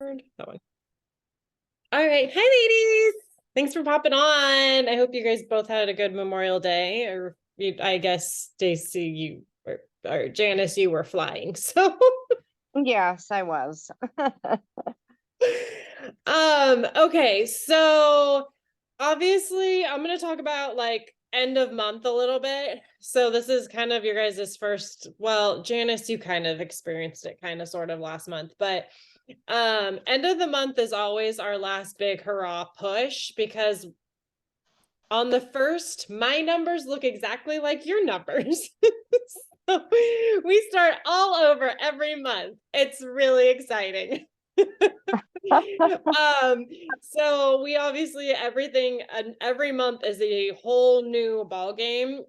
That one. All right. Hi, ladies. Thanks for popping on. I hope you guys both had a good Memorial Day, or I guess Stacy, or Janice, you were flying. So, Yes, I was. okay. So obviously I'm going to talk about like end of month a little bit. So this is kind of your guys' first, well, Janice, you kind of experienced it kind of sort of last month, but end of the month is always our last big hurrah push, because on the first, my numbers look exactly like your numbers. So we start all over every month. It's really exciting. um so we obviously every month is a whole new ball game,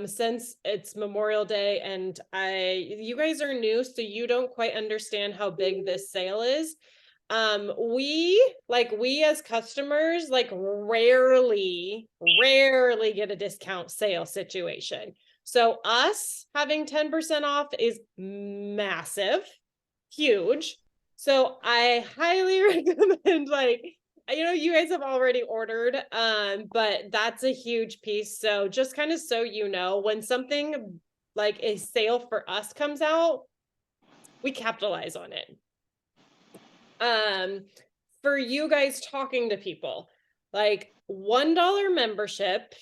since it's Memorial Day, and you guys are new, so you don't quite understand how big this sale is. We as customers like rarely get a discount sale situation. So us having 10% off is massive, huge. So I highly recommend, like, you guys have already ordered, but that's a huge piece. So just kind of so you know, when something like a sale for us comes out, we capitalize on it. For you guys talking to people, like $1 membership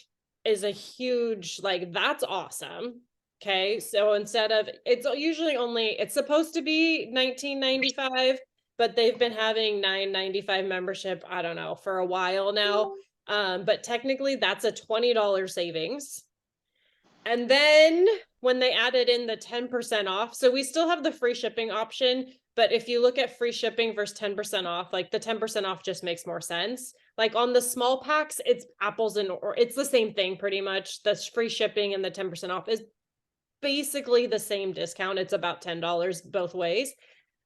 is a huge, like, that's awesome. Okay, so instead of, it's supposed to be $19.95, but they've been having $9.95 membership, I don't know, for a while now. But technically that's a $20 savings. And then when they added in the 10% off, so we still have the free shipping option, but if you look at free shipping versus 10% off, like the 10% off just makes more sense. Like on the small packs, it's apples or it's the same thing pretty much. The free shipping and the 10% off is basically the same discount. It's about $10 both ways.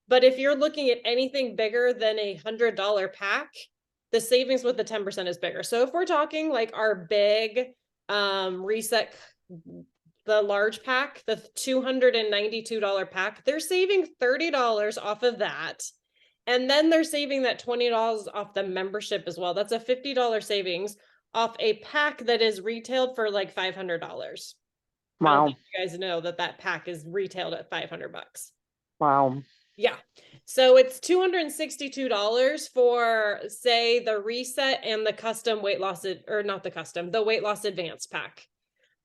But if you're looking at anything bigger than $100 pack, the savings with the 10% is bigger. So if we're talking like our big reset, the large pack, the $292 pack, they're saving $30 off of that. And then they're saving that $20 off the membership as well. That's a $50 savings off a pack that is retailed for like $500. I don't Wow. think you guys know that pack is retailed at $500. Wow. Yeah. So it's $262 for, say, the reset and the custom weight loss, or not the custom, the weight loss advanced pack.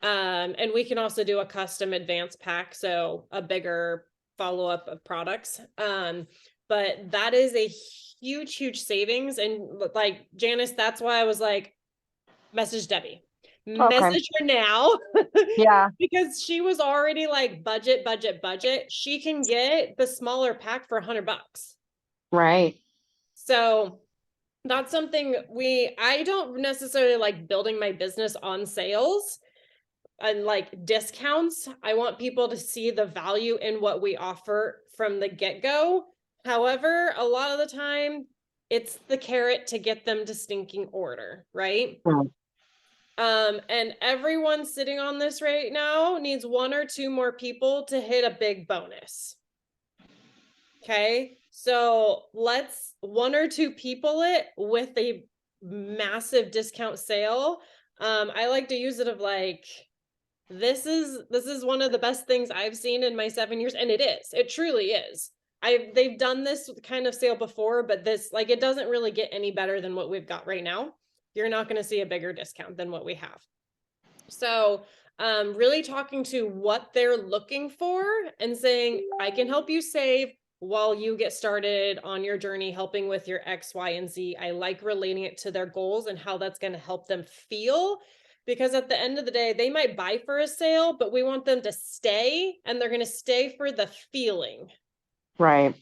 And we can also do a custom advanced pack, so a bigger follow-up of products. But that is a huge savings. And like Janice, that's why I was like, message Debbie. Okay. Message her now. Yeah. Because she was already like budget. She can get the smaller pack for $100. Right. So that's something I don't necessarily like building my business on sales and like discounts. I want people to see the value in what we offer from the get-go. However, a lot of the time it's the carrot to get them to stinking order, right? Mm. And everyone sitting on this right now needs one or two more people to hit a big bonus. Okay, so let's one or two people it with a massive discount sale. I like to use it of like, this is one of the best things I've seen in my 7 years, and it truly is. They've done this kind of sale before, but this, like, it doesn't really get any better than what we've got right now. You're not going to see a bigger discount than what we have. So really talking to what they're looking for and saying, I can help you save while you get started on your journey, helping with your X, Y, and Z. I like relating it to their goals and how that's going to help them feel, because at the end of the day, they might buy for a sale, but we want them to stay, and they're going to stay for the feeling. Right.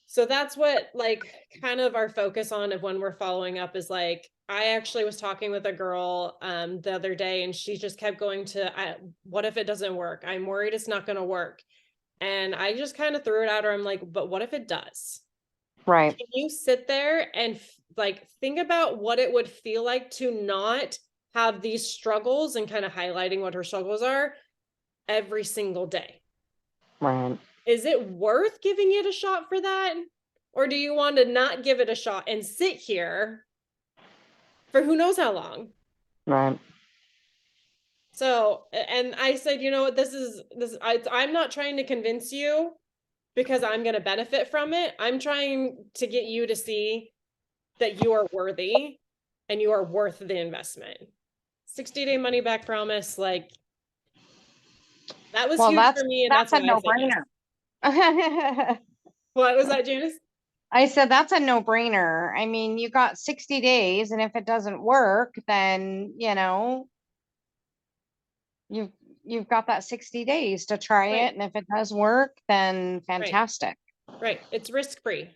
So that's what, like, kind of our focus on of when we're following up is like, I actually was talking with a girl the other day, and she just kept going to, what if it doesn't work? I'm worried it's not going to work. And I just kind of threw it at her. I'm like, but what if it does? Right. Can you sit there and like think about what it would feel like to not have these struggles, and kind of highlighting what her struggles are every single day? Right. Is it worth giving it a shot for that? Or do you want to not give it a shot and sit here for who knows how long? Right. So, and I said, you know what, I'm not trying to convince you because I'm going to benefit from it. I'm trying to get you to see that you are worthy and you are worth the investment. 60-day money back promise, like that was Well, huge for me. And that's that's a why I said yes. no-brainer. What was that, Janice? I said that's a no-brainer. I mean, you got 60 days, and if it doesn't work, then you've you've got that 60 days to try Right, it. And if it does work, then right, fantastic. right. It's risk-free,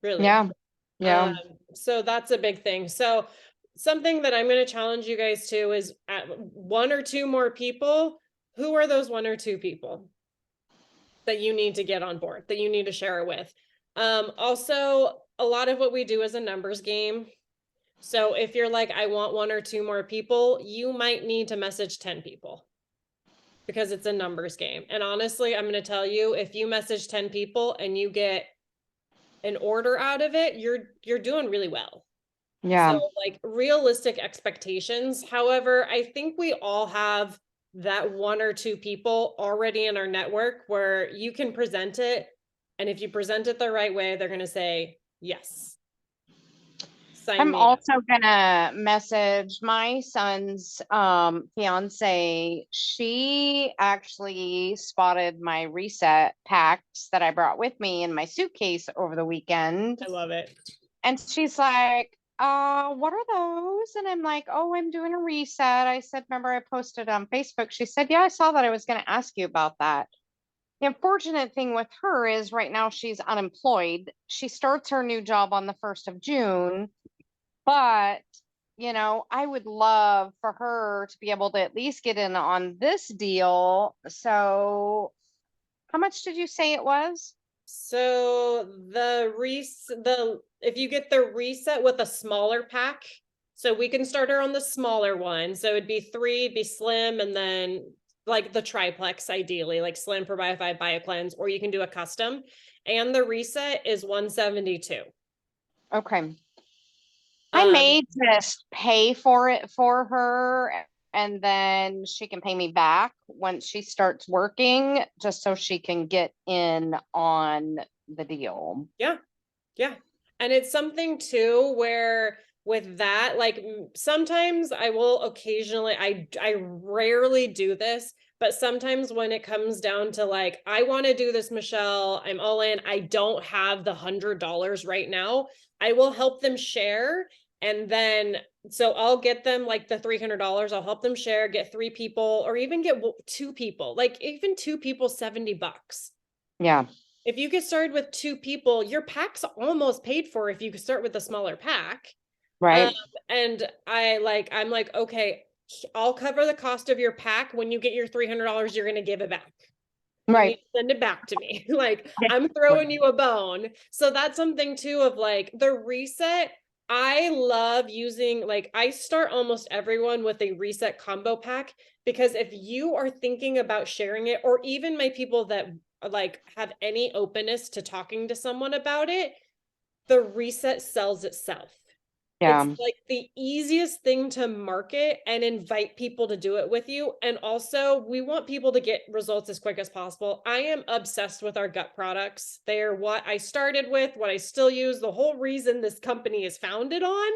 really. Yeah. Um, Yeah. so that's a big thing. So something that I'm going to challenge you guys to is at one or two more people. Who are those one or two people that you need to get on board, that you need to share it with? Also, a lot of what we do is a numbers game. So if you're like, I want one or two more people, you might need to message 10 people because it's a numbers game. And honestly, I'm going to tell you, if you message 10 people and you get an order out of it, you're doing really well. So Yeah. like realistic expectations. However, I think we all have that one or two people already in our network where you can present it. And if you present it the right way, they're going to say, yes, sign I'm me up. also gonna message my son's fiance. She actually spotted my reset packs that I brought with me in my suitcase over the weekend. I love it. And she's like, what are those? And I'm like, oh, I'm doing a reset. I said, remember I posted on Facebook. She said, yeah, I saw that. I was gonna ask you about that. The unfortunate thing with her is right now she's unemployed. She starts her new job on the 1st of June, but I would love for her to be able to at least get in on this deal. So, how much did you say it was? So the if you get the reset with a smaller pack, so we can start her on the smaller one. So it'd be three, it'd be slim, and then like the triplex, ideally, like slim for Bio 5 Bio Cleanse, or you can do a custom. And the reset is 172. Okay. I Um, may just pay for it for her, and then she can pay me back once she starts working, just so she can get in on the deal. yeah, yeah. And it's something too where with that, like sometimes I will occasionally, I rarely do this, but sometimes when it comes down to like, I want to do this, Michelle, I'm all in, I don't have the $100 right now, I will help them share. And then, so I'll get them like the $300, I'll help them share, get three people, or even get two people, like even two people, $70. Yeah. If you get started with two people, your pack's almost paid for if you could start with a smaller pack. Um, Right. and I'm like, okay, I'll cover the cost of your pack. When you get your $300, you're going to give it back. You need Right. to send it back to me. Like, I'm throwing you a bone. So that's something too of like the reset. I love using, like, I start almost everyone with a reset combo pack because if you are thinking about sharing it, or even my people that like have any openness to talking to someone about it, the reset sells itself. It's Yeah. like the easiest thing to market and invite people to do it with you. And also, we want people to get results as quick as possible. I am obsessed with our gut products. They're what I started with, what I still use, the whole reason this company is founded on.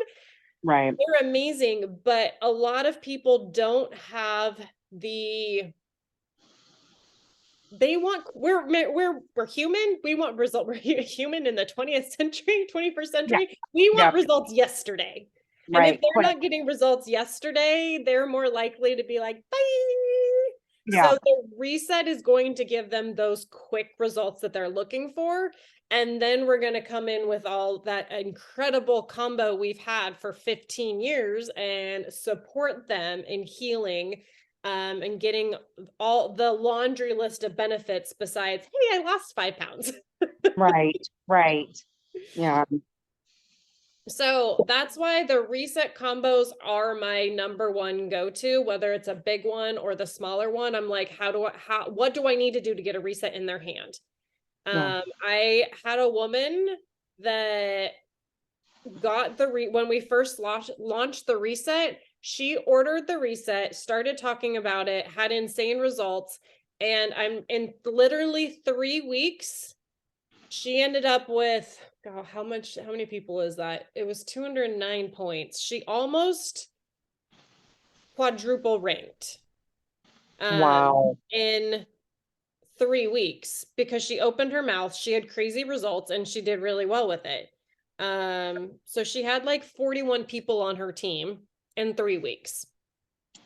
Right. They're amazing, but a lot of people don't have the they want we're human, we want result, we're human in the 20th century, 21st Yeah. century, we want Yeah. results yesterday. And if Right. they're Quick. not getting results yesterday, they're more likely to be like, bye. Yeah. So the reset is going to give them those quick results that they're looking for. And then we're going to come in with all that incredible combo we've had for 15 years and support them in healing, and getting all the laundry list of benefits besides, hey, I lost 5 pounds. Right. Right. Yeah. So that's why the reset combos are my number one go-to, whether it's a big one or the smaller one. I'm like, what do I need to do to get a reset in their hand? Yeah. I had a woman that got when we first launched the reset, she ordered the reset, started talking about it, had insane results. And I'm in literally 3 weeks, she ended up with, oh, how many people is that? It was 209 points. She almost quadruple ranked Wow. in 3 weeks because she opened her mouth. She had crazy results and she did really well with it. So she had like 41 people on her team in 3 weeks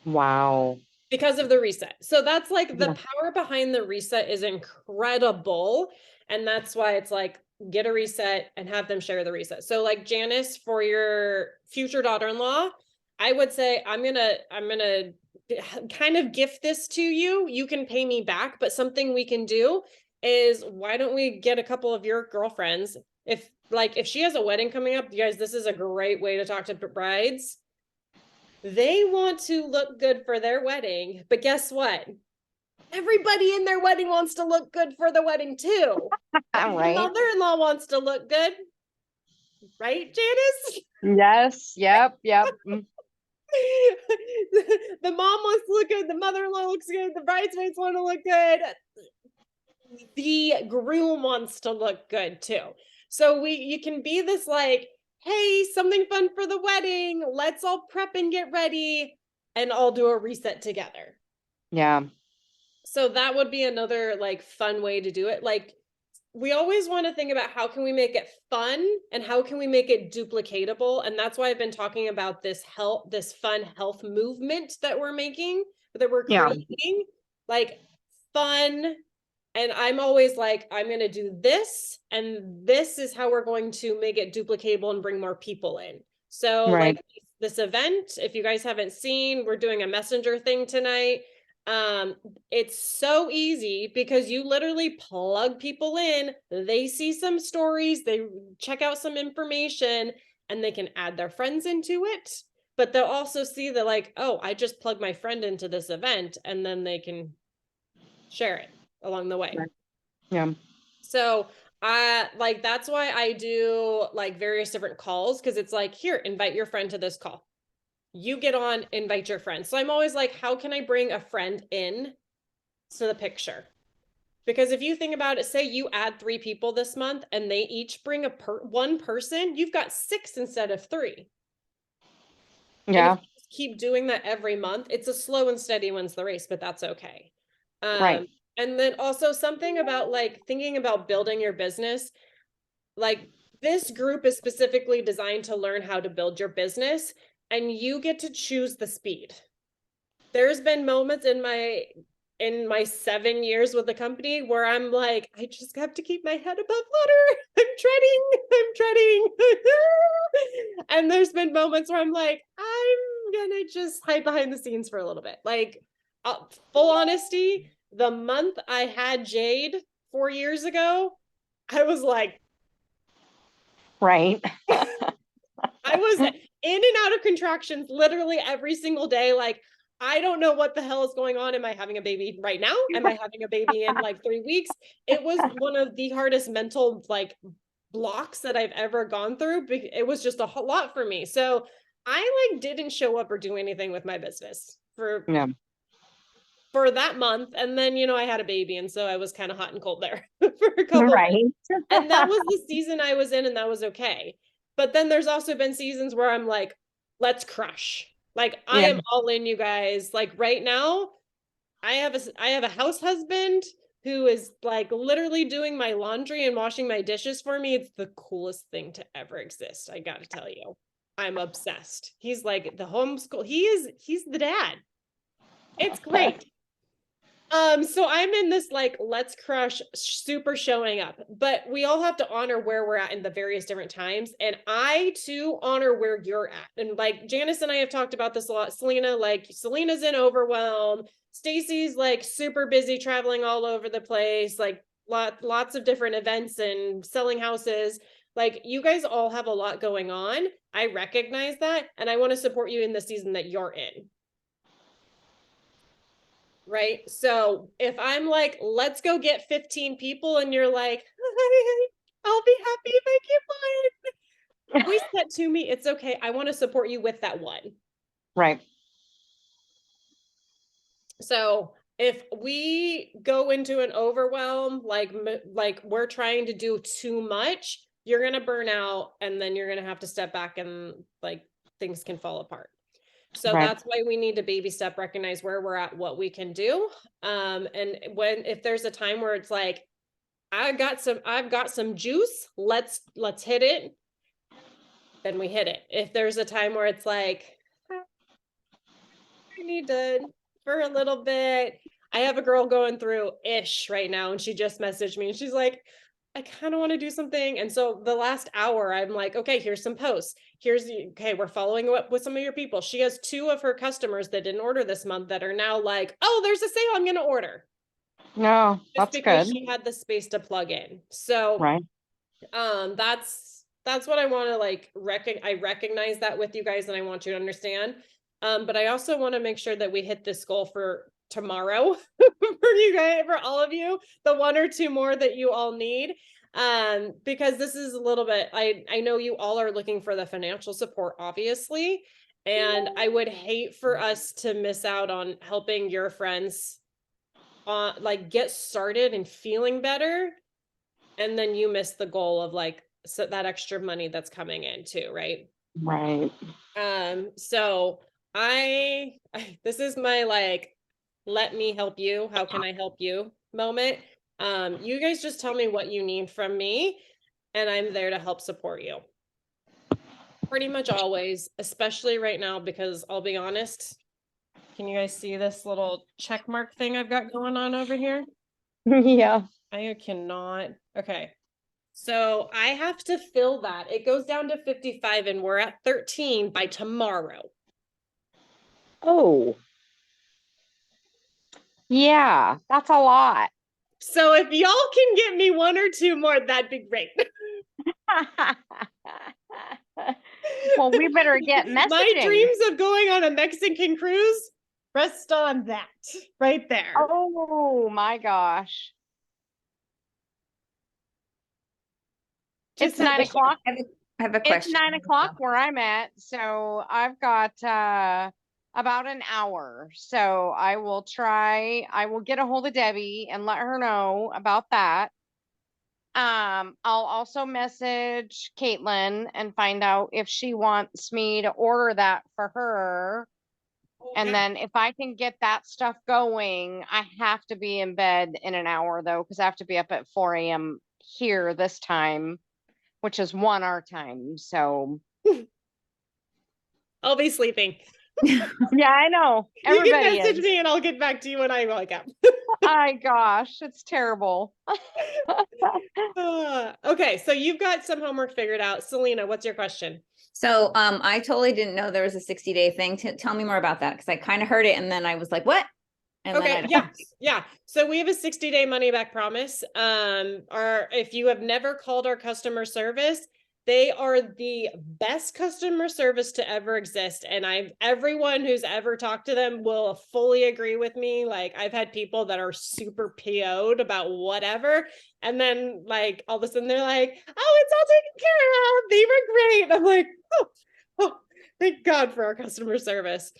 Wow. because of the reset. So that's like the Yeah. power behind the reset is incredible. And that's why it's like get a reset and have them share the reset. So like Janice, for your future daughter-in-law, I would say I'm gonna kind of gift this to you. You can pay me back, but something we can do is why don't we get a couple of your girlfriends? If she has a wedding coming up, you guys, this is a great way to talk to brides. They want to look good for their wedding, but guess what? Everybody in their wedding wants to look good for the wedding too. All The right. mother-in-law wants to look good, right, Janice? Yes. Yep. Yep. The mom wants to look good, the mother-in-law looks good, the bridesmaids want to look good, the groom wants to look good too. So you can be this like, hey, something fun for the wedding, let's all prep and get ready and all do a reset together. Yeah. So that would be another like fun way to do it. Like we always want to think about how can we make it fun and how can we make it duplicatable. And that's why I've been talking about this fun health movement that we're making, that we're Yeah. creating, like fun. And I'm always like, I'm going to do this, and this is how we're going to make it duplicatable and bring more people in. So Right. like this event, if you guys haven't seen, we're doing a messenger thing tonight. um it's so easy because you literally plug people in, they see some stories, they check out some information, and they can add their friends into it, but they'll also see that like, oh, I just plugged my friend into this event, and then they can share it along the way. Right. Yeah. So like that's why I do like various different calls, because it's like, here, invite your friend to this call, you get on, invite your friend. So I'm always like, how can I bring a friend in to the picture? Because if you think about it, say you add 3 people this month and they each bring one person, you've got 6 instead of 3. And if Yeah. you just keep doing that every month, it's a slow and steady wins the race, but that's okay. Right. And then also something about like thinking about building your business, like this group is specifically designed to learn how to build your business, and you get to choose the speed. There's been moments in my 7 years with the company where I'm like, I just have to keep my head above water. I'm treading. And there's been moments where I'm like, I'm gonna just hide behind the scenes for a little bit. Like, full honesty, the month I had Jade 4 years ago, I was like, Right. I was in and out of contractions literally every single day. Like, I don't know what the hell is going on. Am I having a baby right now? Am I having a baby in like 3 weeks? It was one of the hardest mental like blocks that I've ever gone through. It was just a lot for me. So I like didn't show up or do anything with my business Yeah. for that month. And then, I had a baby. And so I was kind of hot and cold there for a couple months. Right. And that was the season I was in, and that was okay. But then there's also been seasons where I'm like, let's crush. Like I Yeah. am all in, you guys. Like right now, I have a house husband who is like literally doing my laundry and washing my dishes for me. It's the coolest thing to ever exist. I got to tell you. I'm obsessed. He's like the homeschool. He's the dad. It's great. So I'm in this like let's crush super showing up, but we all have to honor where we're at in the various different times. And I too honor where you're at. And like Janice and I have talked about this a lot. Selena's in overwhelm. Stacy's like super busy traveling all over the place, like lots of different events and selling houses. Like you guys all have a lot going on. I recognize that, and I want to support you in the season that you're in. Right. So if I'm like, let's go get 15 people, and you're like, I'll be happy if I get one. Voice that to me. It's okay. I want to support you with that one. Right. So if we go into an overwhelm, like we're trying to do too much, you're going to burn out, and then you're going to have to step back, and like things can fall apart. So Right. that's why we need to baby step, recognize where we're at, what we can do. And if there's a time where it's like, I've got some juice, let's hit it, then we hit it. If there's a time where it's like, I need to for a little bit. I have a girl going through ish right now, and she just messaged me and she's like, I kind of want to do something. And so the last hour, I'm like, okay, here's some posts. Okay, we're following up with some of your people. She has 2 of her customers that didn't order this month that are now like, oh, there's a sale, I'm going to order. No, Just that's because good. she had the space to plug in. So, Right. that's what I want to like I recognize that with you guys, and I want you to understand. But I also want to make sure that we hit this goal for tomorrow for you guys, for all of you, the 1 or 2 more that you all need. Because this is a little bit, I know you all are looking for the financial support, obviously, and I would hate for us to miss out on helping your friends like get started and feeling better, and then you miss the goal of like so that extra money that's coming in too, right? Right. So this is my like, let me help you, how can I help you moment. You guys just tell me what you need from me, and I'm there to help support you pretty much always, especially right now, because I'll be honest, can you guys see this little check mark thing I've got going on over here? Yeah. I cannot. Okay. So I have to fill that. It goes down to 55, and we're at 13 by tomorrow. Oh, yeah, that's a lot. So if y'all can get me 1 or 2 more, that'd be great. Well, we better get My messaging. dreams of going on a Mexican cruise rest on that right there. Oh my gosh. Just It's 9 o'clock. I have a It's question. 9 o'clock where I'm at. So I've got about an hour. So I will get a hold of Debbie and let her know about that. I'll also message Caitlin and find out if she wants me to order that for her. And Yeah. then if I can get that stuff going, I have to be in bed in an hour though, because I have to be up at 4 a.m. here this time, which is 1 our time. So I'll be sleeping. yeah, I know. You can Everybody message is. me and I'll get back to you when I wake up. My gosh, it's terrible. Okay, so you've got some homework figured out. Selena, what's your question? So I totally didn't know there was a 60-day thing. Tell me more about that, because I kind of heard it and then I was like, what? And Okay, then yeah. So we have a 60-day money back promise. Or if you have never called our customer service, they are the best customer service to ever exist. And everyone who's ever talked to them will fully agree with me. Like, I've had people that are super PO'd about whatever. And then like all of a sudden they're like, oh, it's all taken care of. They were great. I'm like, oh, thank God for our customer service.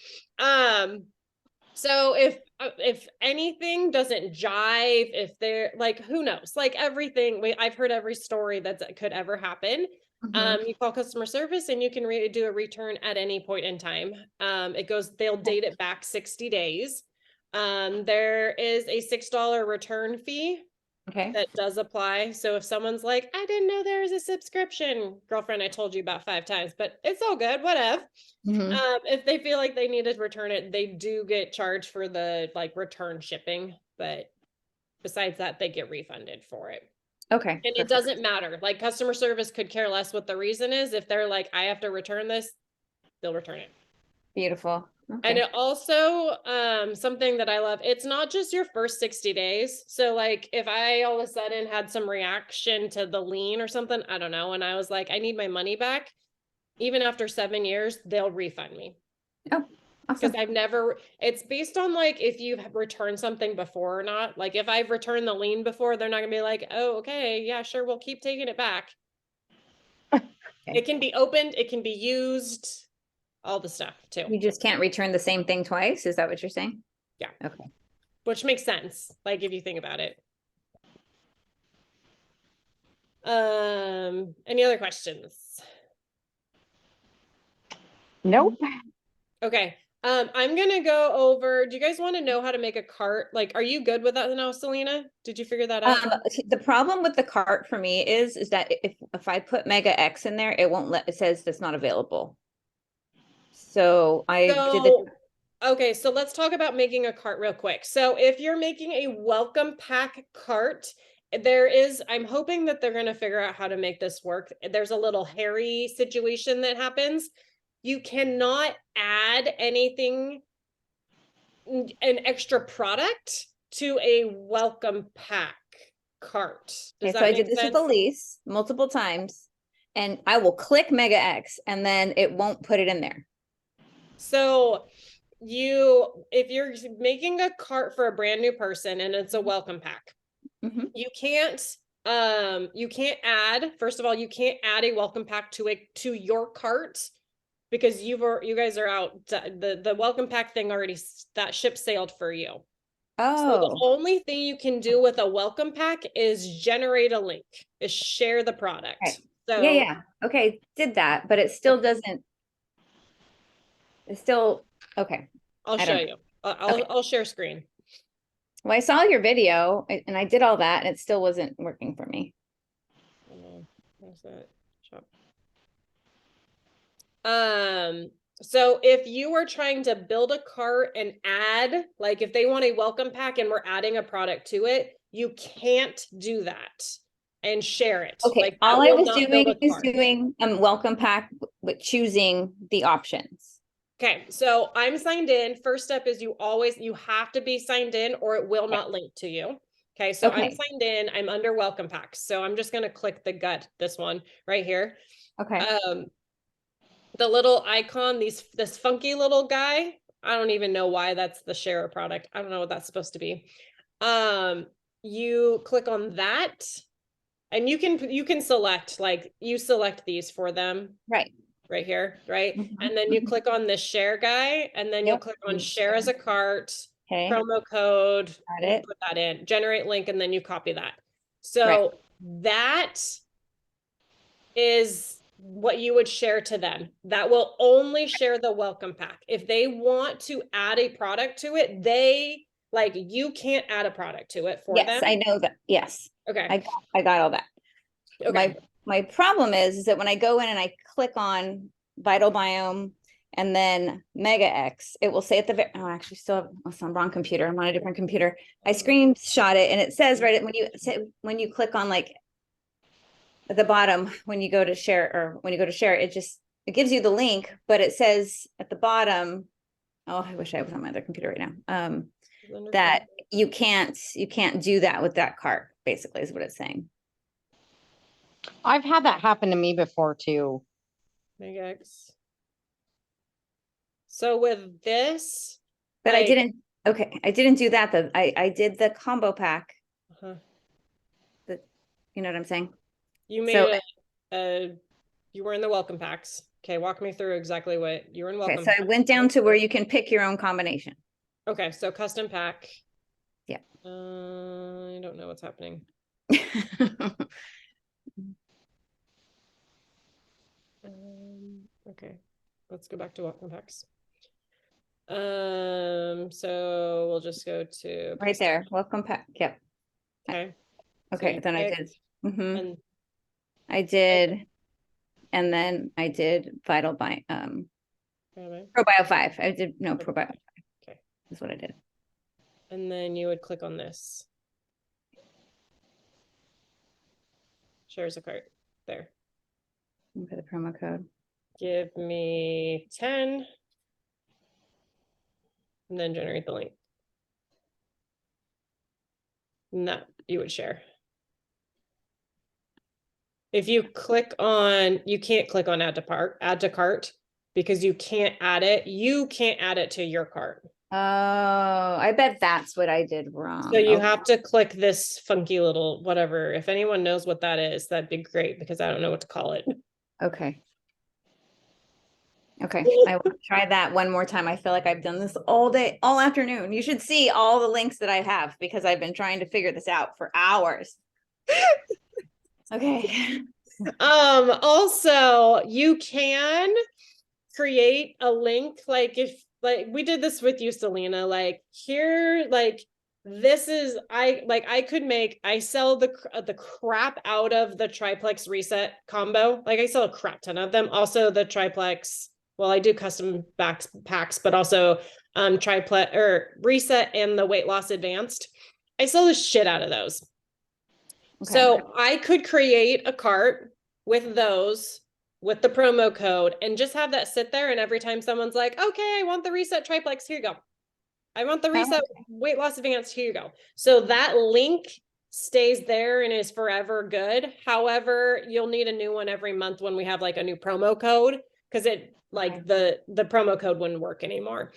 So if anything doesn't jive, if they're like, who knows, like everything, I've heard every story that could ever happen. You call customer service and you can do a return at any point in time. They'll date it back 60 days. There is a $6 return fee okay. that does apply. So if someone's like, I didn't know there was a subscription, girlfriend, I told you about 5 times, but it's all good, whatever. If they feel like they need to return it, they do get charged for the like return shipping, but besides that, they get refunded for it. Okay. And it doesn't matter. Like, customer service could care less what the reason is. If they're like, I have to return this, they'll return it. Beautiful. And Okay. it also, something that I love, it's not just your first 60 days. So like if I all of a sudden had some reaction to the lien or something, I don't know, and I was like, I need my money back, even after 7 years, they'll refund me. Oh, Because I've never, it's based on like if you've returned something before or not. Like if I've returned the lien before, they're not gonna be like, oh, okay, yeah, sure, we'll keep taking it back. It can be opened, it can be used, all the stuff too. You just can't return the same thing twice? Is that what you're saying? Yeah. Okay. Which makes sense, like if you think about it. Any other questions? Nope. Okay. I'm gonna go over. Do you guys want to know how to make a cart? Like, are you good with that now, Selena? Did you figure that out? The problem with the cart for me is that if I put Mega X in there, it won't let, it says it's not available. So I did the, Okay, so let's talk about making a cart real quick. So if you're making a welcome pack cart, I'm hoping that they're gonna figure out how to make this work. There's a little hairy situation that happens. You cannot add anything, an extra product to a welcome pack cart. Does okay, so that I make did this with sense? Elise multiple times, and I will click Mega X and then it won't put it in there. So if you're making a cart for a brand new person and it's a welcome pack, Mhm. you can't add, first of all, you can't add a welcome pack to your cart because you guys are out. The welcome pack thing already, that ship sailed for you. So the Oh, only thing you can do with a welcome pack is generate a link, is share the product. okay. So Yeah. Okay, did that, but it still doesn't, it's still, okay. I'll I show don't know. you. Okay. I'll share screen. Well, I saw your video and I did all that and it still wasn't working for me. Where's that? Shop. So if you were trying to build a cart and add, like if they want a welcome pack and we're adding a product to it, you can't do that and share it. Okay, Like all that I will was not doing build a is cart. doing welcome pack with choosing the options. Okay, so I'm signed in. First step is you have to be signed in or it will not link to you. Okay, so I'm Okay. signed in, I'm under welcome packs. So I'm just gonna click the gut, this one right here. Okay. The little icon, this funky little guy. I don't even know why that's the share product. I don't know what that's supposed to be. You click on that and you can select, like you select these for them Right. right here, right? Mhm, And then you mhm. click on this share guy and then you'll Yep. click on share as a cart, Okay. promo code, Got and you it. put that in, generate link, and then you copy that. Right. So that is what you would share to them. That will only share the welcome pack. If they want to add a product to it, you can't add a product to it for Yes, them. I know that. Yes. Okay. I got all that. Okay. My problem is that when I go in and I click on Vital Biome and then Mega X, it will say at the very, oh, I actually still have, oh, it's on the wrong computer. I'm on a different computer. I screenshot it and it says right when you click on like at the bottom, when you go to share, it gives you the link, but it says at the bottom, oh, I wish I was on my other computer right now. That you can't do that with that cart, basically is what it's saying. I've had that happen to me before too. Mega X. So with this, But I didn't do that though. I did the combo pack. You know what I'm saying? You So made you were in the welcome packs. Okay, walk me through exactly what you were in welcome. okay, so I went down to where you can pick your own combination. Okay, so custom pack. Yeah. I don't know what's happening. Okay, let's go back to welcome packs. So we'll just go to right there, welcome pack. Yep. Okay. Okay, So then I did. and I did, and then I did Vital by ProBio 5. I did ProBio 5. Okay. That's what I did. And then you would click on this. Shares a cart there. For the promo code. Give me 10. And then generate the link. And that you would share. If you click on, you can't click on add to cart. because you can't add it. You can't add it to your cart. Oh, I bet that's what I did wrong. So you Okay. have to click this funky little whatever. If anyone knows what that is, that'd be great because I don't know what to call it. Okay. Okay, I will try that one more time. I feel like I've done this all day, all afternoon. You should see all the links that I have because I've been trying to figure this out for hours. Okay. Also, you can create a link, like if like we did this with you, Selena, like here, like this is I sell the crap out of the triplex reset combo. Like I sell a crap ton of them. Also the triplex, well, I do custom packs, but also triplex or reset and the weight loss advanced. I sell the shit out of those. Okay. So I could create a cart with those with the promo code and just have that sit there. And every time someone's like, okay, I want the reset triplex, here you go. I want the reset weight loss advanced, here you go. So that link stays there and is forever good. However, you'll need a new one every month when we have like a new promo code because it like the promo code wouldn't work anymore.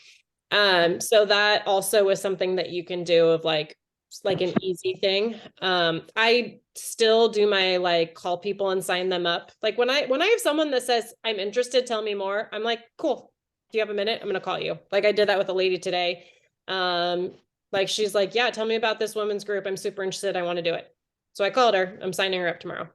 So that also is something that you can do of like an easy thing. I still do my like call people and sign them up. Like when I have someone that says I'm interested, tell me more. I'm like, cool. Do you have a minute? I'm gonna call you. Like I did that with a lady today. Like she's like, yeah, tell me about this women's group. I'm super interested. I want to do it. So I called her. I'm signing her up tomorrow.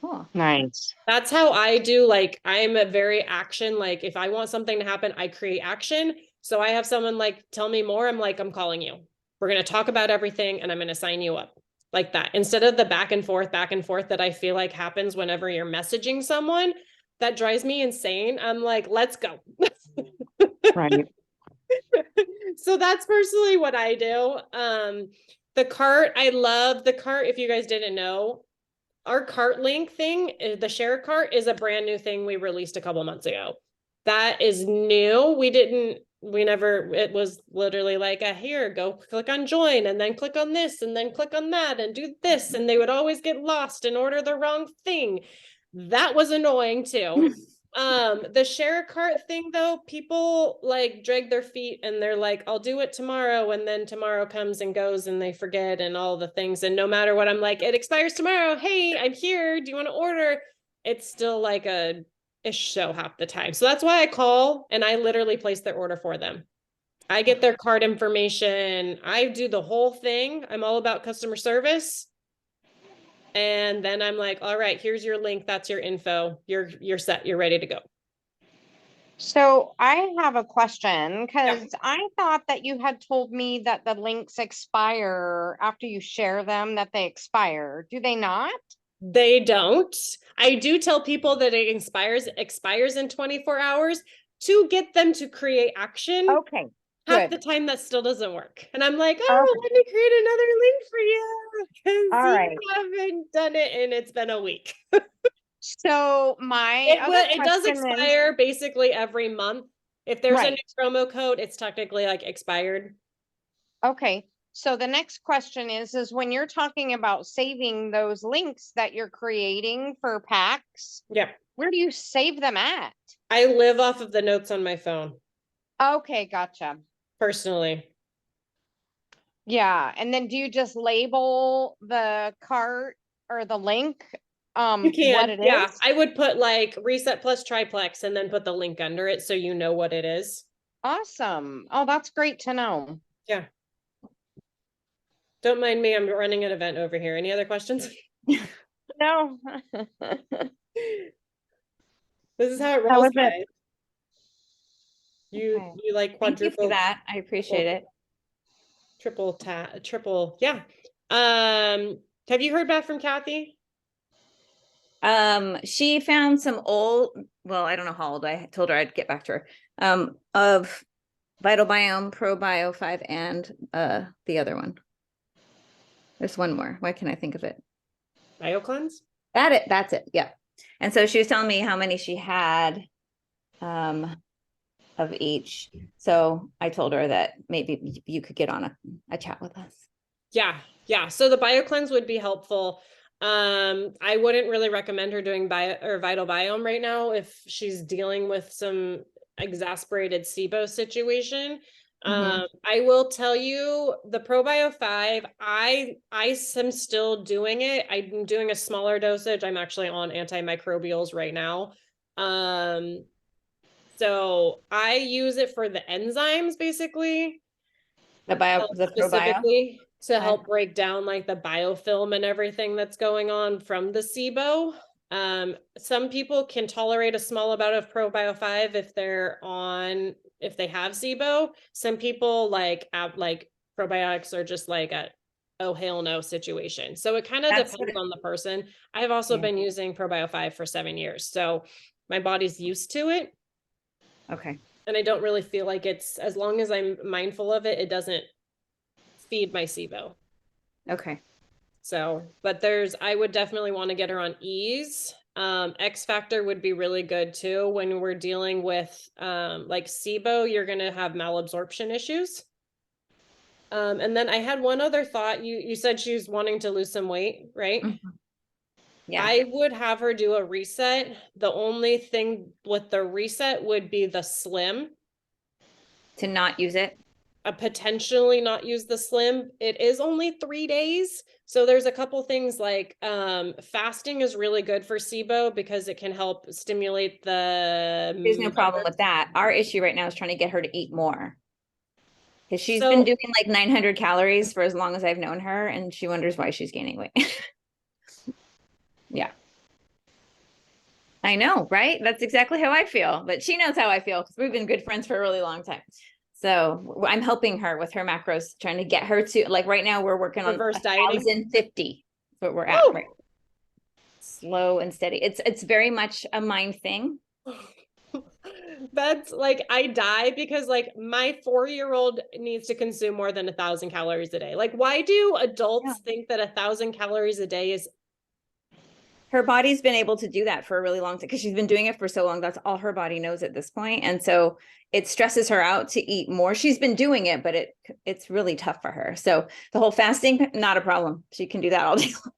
Cool. Nice. That's how I do. Like I'm a very action. Like if I want something to happen, I create action. So I have someone like tell me more. I'm like, I'm calling you. We're going to talk about everything and I'm going to sign you up like that. Instead of the back and forth that I feel like happens whenever you're messaging someone, that drives me insane. I'm like, let's go. Right. So that's personally what I do. The cart, I love the cart. If you guys didn't know, our cart link thing, the share cart is a brand new thing we released a couple months ago. That is new. It was literally like here, go click on join and then click on this and then click on that and do this. And they would always get lost and order the wrong thing. That was annoying too. The share a cart thing though, people like drag their feet and they're like, I'll do it tomorrow. And then tomorrow comes and goes and they forget and all the things. And no matter what, I'm like, it expires tomorrow. Hey, I'm here. Do you want to order? It's still like a show half the time. So that's why I call and I literally place their order for them. I get their card information. I do the whole thing. I'm all about customer service. And then I'm like, all right, here's your link. That's your info. You're set. You're ready to go. So I have a question because I thought that you had told me that the links expire after you share them, that they expire. Do they not? They don't. I do tell people that it expires in 24 hours to get them to create action. Okay. Half the time that still doesn't work. And I'm like, oh, let me create another link for you because you haven't done it and it's been a week. So It does expire basically every month. If there's a new promo code, it's technically like expired. Okay. So the next question is when you're talking about saving those links that you're creating for packs, where do you save them at? I live off of the notes on my phone. Okay, gotcha. Personally. Yeah. And then do you just label the cart or the link? You can, what it is? I would put like reset plus triplex and then put the link under it so you know what it is. Awesome. Oh, that's great to know. Yeah. Don't mind me, I'm running an event over here. Any other questions? No. This is how it rolls, guys. Okay. You like quadruple. Thank you for that. I appreciate it. Triple, yeah. Have you heard back from Kathy? She found some old, well, I don't know how old, I told her I'd get back to her, of Vital Biome, Pro Bio 5, and the other one. There's one more. Why can't I think of it? BioCleanse? That's it. Yeah. And so she was telling me how many she had of each. So I told her that maybe you could get on a chat with us. Yeah. So the BioCleanse would be helpful. I wouldn't really recommend her doing vital biome right now if she's dealing with some exasperated SIBO situation. I will tell you the ProBio 5, I am still doing it. I'm doing a smaller dosage. I'm actually on antimicrobials right now. So I use it for the enzymes basically. The probio. Specifically to Okay. help break down like the biofilm and everything that's going on from the SIBO. Some people can tolerate a small amount of ProBio 5 if they have SIBO. Some people like probiotics are just like a oh hell no situation. So it kind of depends on the person. I have also been using ProBio 5 for 7 years. So my body's used to it. Okay. And I don't really feel like it's, as long as I'm mindful of it, it doesn't feed my SIBO. Okay. So, but I would definitely want to get her on ease. X Factor would be really good too. When we're dealing with like SIBO, you're going to have malabsorption issues. And then I had one other thought. You said she's wanting to lose some weight, right? Yeah. I would have her do a reset. The only thing with the reset would be the slim. To not use it? Potentially not use the slim. It is only 3 days. So there's a couple things like fasting is really good for SIBO because it can help stimulate the. There's no problem with that. Our issue right now is trying to get her to eat more. Because she's been doing like 900 calories for as long as I've known her, and she wonders why she's gaining weight. Yeah. I know, right? That's exactly how I feel, but she knows how I feel because we've been good friends for a really long time. So I'm helping her with her macros, trying to get her to, like, right now we're working on reverse dieting. 1,050. That's what we're at, right? Slow and steady. It's very much a mind thing. That's like, I die because like my 4-year-old needs to consume more than 1,000 calories a day. Like, why do adults think that 1,000 calories a day is? Her body's been able to do that for a really long time because she's been doing it for so long. That's all her body knows at this point. And so it stresses her out to eat more. She's been doing it, but it's really tough for her. So the whole fasting, not a problem. She can do that all day long.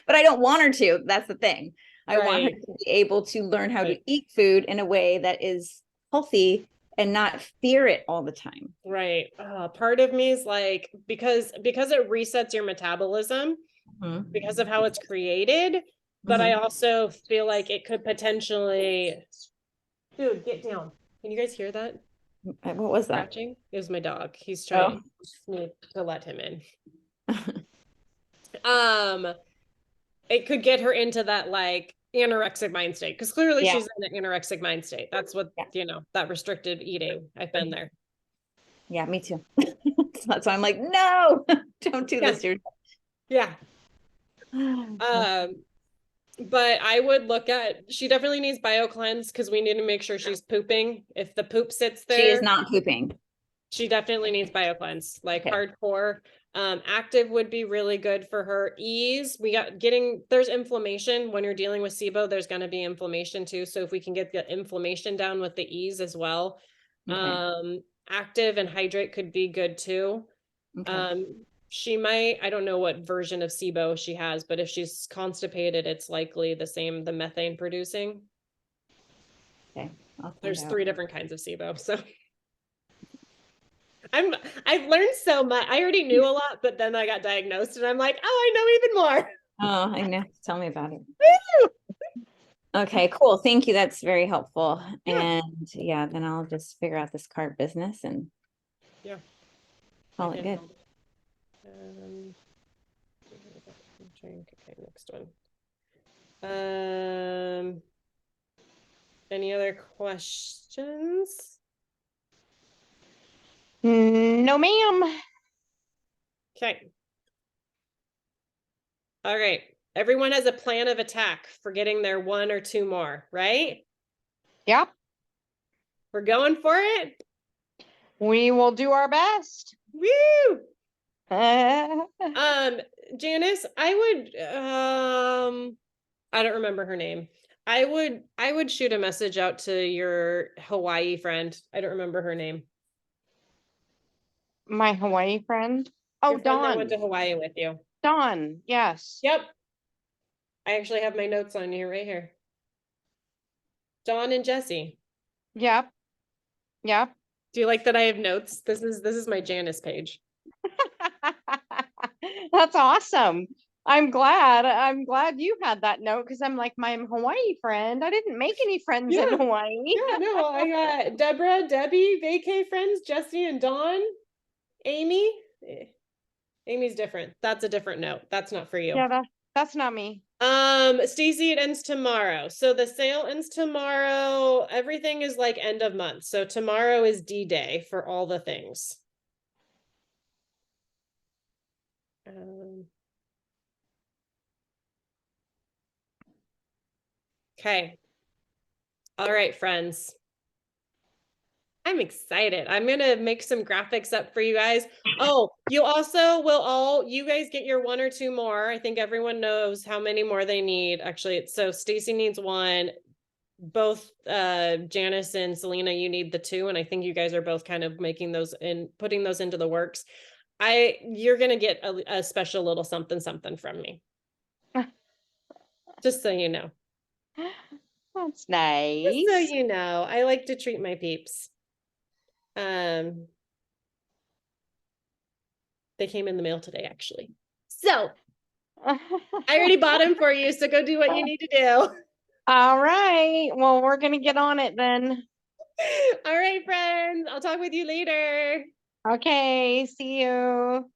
But I don't want her to. That's the thing. I want her to be able to learn how to eat food in a way that is healthy and not fear it all the time. Right. Part of me is like, because it resets your metabolism because of how it's created. But I also feel like it could potentially, dude, get down. Can you guys hear that? What was that? Scratching? It was my dog. He's trying to let him in. It could get her into that like anorexic mind state because clearly she's in an anorexic mind state. That's what, that restricted eating. I've been there. Yeah, me too. That's why I'm like, no, don't do this. Yeah. But I would look at, she definitely needs BioCleanse because we need to make sure she's pooping. If the poop sits there. She is not pooping. She definitely needs BioCleanse, like hardcore. Active would be really good for her. Ease, there's inflammation when you're dealing with SIBO, there's going to be inflammation too. So if we can get the inflammation down with the ease as well. Active and hydrate could be good too. She might, I don't know what version of SIBO she has, but if she's constipated, it's likely the methane producing. Okay. There's 3 different kinds of SIBO, so. I've learned so much. I already knew a lot, but then I got diagnosed and I'm like, oh, I know even more. Oh, I know. Tell me about it. Okay, cool. Thank you. That's very helpful. And then I'll just figure out this cart business and call it good. Okay, next one. Any other questions? No, ma'am. Okay. All right. Everyone has a plan of attack for getting their 1 or 2 more, right? Yep. We're going for it. We will do our best. Woo! Janice, I don't remember her name. I would shoot a message out to your Hawaii friend. I don't remember her name. My Hawaii friend. Oh, your friend that Dawn. went to Hawaii with you. Dawn. Yes. Yep. I actually have my notes on here right here. Dawn and Jesse. Yep. Yep. Do you like that I have notes? This is my Janice page. That's awesome. I'm glad you had that note because I'm like my Hawaii friend. I didn't make any friends in Yeah. Hawaii. Yeah, no, I got Deborah, Debbie, vacay friends, Jesse and Dawn, Amy. Amy's different. That's a different note. That's not for you. Yeah, that's not me. Stacy, it ends tomorrow. So the sale ends tomorrow. Everything is like end of month. So tomorrow is D-Day for all the things. Okay. All right, friends. I'm excited. I'm gonna make some graphics up for you guys. Oh, you also you guys get your 1 or 2 more. I think everyone knows how many more they need. Actually, so Stacy needs 1. Both Janice and Selena, you need the 2, and I think you guys are both kind of making those and putting those into the works. You're gonna get a special little something from me. Just so you know. That's nice. Just so you know, I like to treat my peeps. They came in the mail today, actually. So I already bought them for you, so go do what you need to do. All right. Well, we're gonna get on it then. All right, friends. I'll talk with you later. Okay, see you.